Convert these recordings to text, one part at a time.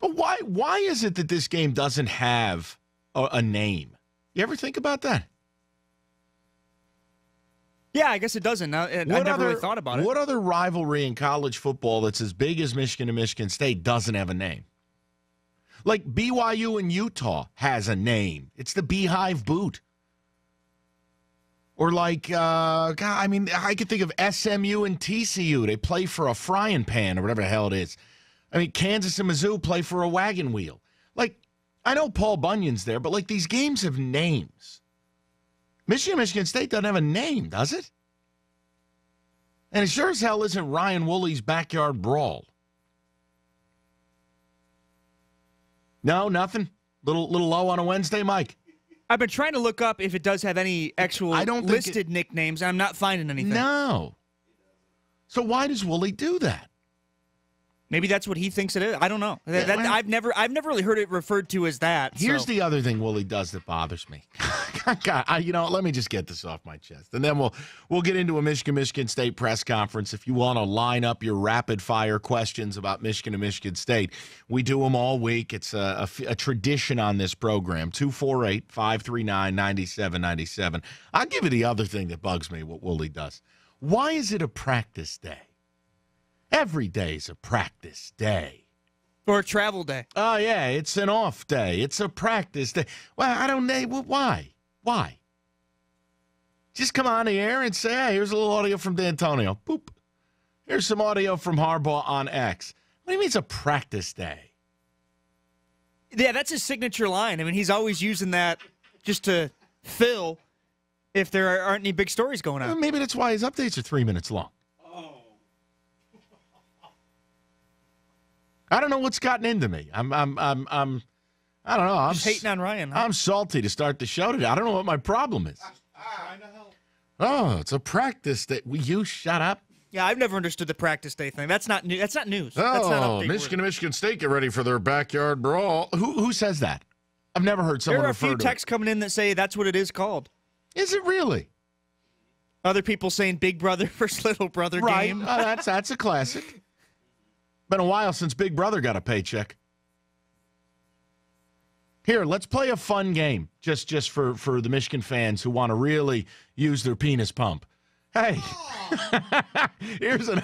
But why is it that this game doesn't have a name? You ever think about that? Yeah, I guess it doesn't. I never really thought about it. What other rivalry in college football that's as big as Michigan and Michigan State doesn't have a name? Like BYU and Utah has a name. It's the Beehive Boot. Or like, God, I mean, I could think of SMU and TCU. They play for a frying pan or whatever the hell it is. I mean, Kansas and Mizzou play for a wagon wheel. Like, I know Paul Bunyan's there, but like these games have names. Michigan State doesn't have a name, does it? And it sure as hell isn't Ryan Woolley's Backyard Brawl. No, nothing? Little low on a Wednesday, Mike? I've been trying to look up if it does have any actual listed nicknames, and I'm not finding anything. No. So why does Woolley do that? Maybe that's what he thinks it is. I don't know. I've never really heard it referred to as that. Here's the other thing Woolley does that bothers me. God, let me just get this off my chest, and then we'll get into a Michigan State press conference. If you want to line up your rapid fire questions about Michigan and Michigan State, we do them all week. It's a tradition on this program. 248-539-9797. I'll give you the other thing that bugs me. What Woolley does. Why is it a practice day? Every day's a practice day. Or a travel day. Oh, yeah, it's an off day. It's a practice day. Well, I don't know. Well, why? Why? Just come on the air and say, hey, here's a little audio from D'Antonio. Boop. Here's some audio from Harbaugh on X. What do you mean it's a practice day? Yeah, that's his signature line. I mean, he's always using that just to fill if there aren't any big stories going on. Well, maybe that's why his updates are 3 minutes long. I don't know what's gotten into me. I don't know. I'm just hating on Ryan. Huh? I'm salty to start the show today. I don't know what my problem is. Oh, it's a practice day. Will you shut up? Yeah, I've never understood the practice day thing. That's not new. That's not news. Oh, that's not Michigan and Michigan State get ready for their backyard brawl. Who says that? I've never heard someone refer to it. There are a few texts coming in that say that's what it is called. Is it really? Other people saying Big Brother versus Little Brother game. Right. That's a classic. Been a while since Big Brother got a paycheck. Here, let's play a fun game just for the Michigan fans who want to really use their penis pump. Hey, here's an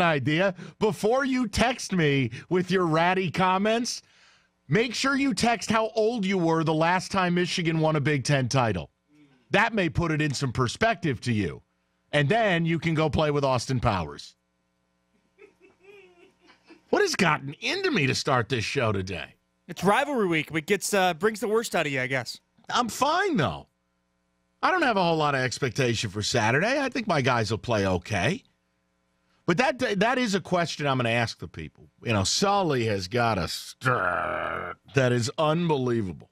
idea. Before you text me with your ratty comments, make sure you text how old you were the last time Michigan won a Big Ten title. That may put it in some perspective to you. And then you can go play with Austin Powers. What has gotten into me to start this show today? It's rivalry week. It brings the worst out of you, I guess. I'm fine, though. I don't have a whole lot of expectation for Saturday. I think my guys will play okay. But that is a question I'm going to ask the people. You know, Sully has got a stat that is unbelievable.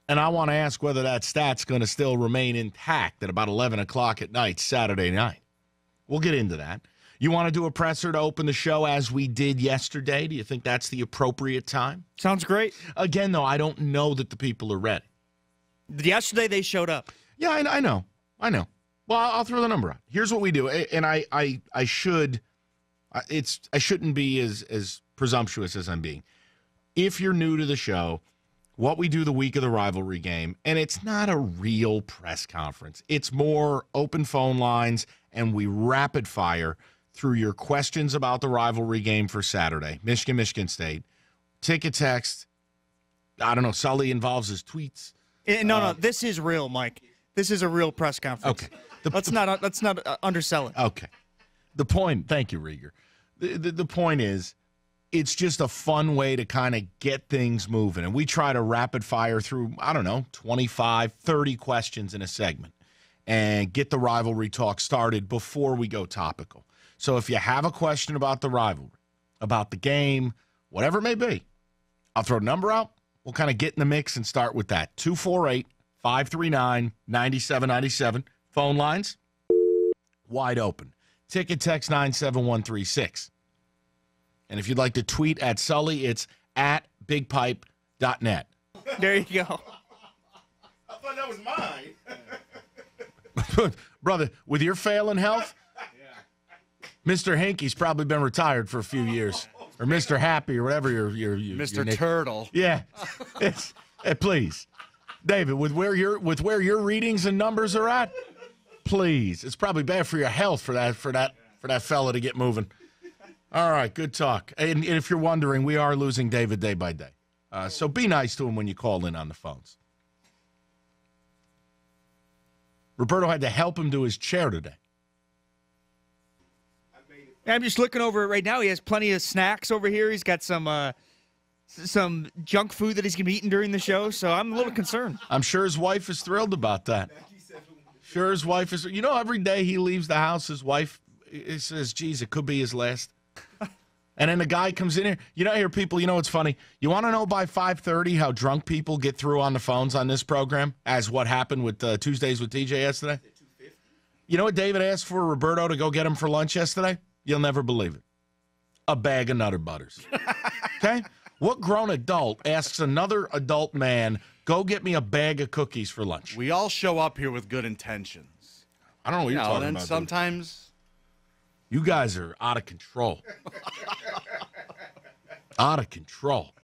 And I want to ask whether that stat's going to still remain intact at about 11 o'clock at night, Saturday night. We'll get into that. You want to do a presser to open the show as we did yesterday? Do you think that's the appropriate time? Sounds great. Again, though, I don't know that the people are ready. Yesterday they showed up. Yeah, I know. Well, I'll throw the number out. Here's what we do, and I shouldn't be as presumptuous as I'm being. If you're new to the show, what we do the week of the rivalry game, and it's not a real press conference. It's more open phone lines, and we rapid fire through your questions about the rivalry game for Saturday, Michigan State. Ticket text. I don't know. Sully involves his tweets. No, this is real, Mike. This is a real press conference. Okay. Let's not undersell it. Okay. The point. Thank you, Rieger. The point is, it's just a fun way to kind of get things moving. And we try to rapid fire through, 25, 30 questions in a segment and get the rivalry talk started before we go topical. So if you have a question about the rivalry, about the game, whatever it may be, I'll throw a number out. We'll kind of get in the mix and start with that. 248-539-9797. Phone lines, wide open. Ticket text 97136. And if you'd like to tweet at Sully, it's at bigpipe.net. There you go. I thought that was mine. Brother, with your failing health, Mr. Hankey's probably been retired for a few years. or Mr. Happy or whatever your Mr. name. Turtle. Yeah, please, David, with where your readings and numbers are at, please. It's probably bad for your health for that fella to get moving. All right, good talk. And if you're wondering, we are losing David day by day. So be nice to him when you call in on the phones. Roberto had to help him to his chair today. I'm just looking over it right now. He has plenty of snacks over here. He's got some junk food that he's going to be eating during the show, so I'm a little concerned. I'm sure his wife is thrilled about that. Sure, his wife is. You know, every day he leaves the house, his wife says, geez, it could be his last. And then the guy comes in here. You know, I hear people, you know what's funny? You want to know by 5:30 how drunk people get through on the phones on this program, as what happened with Tuesdays with TJ yesterday? You know what David asked for Roberto to go get him for lunch yesterday? You'll never believe it. A bag of Nutter Butters. Okay? What grown adult asks another adult man, go get me a bag of cookies for lunch? We all show up here with good intentions. I don't know what you're talking and about. Sometimes you guys are out of control. Out of control.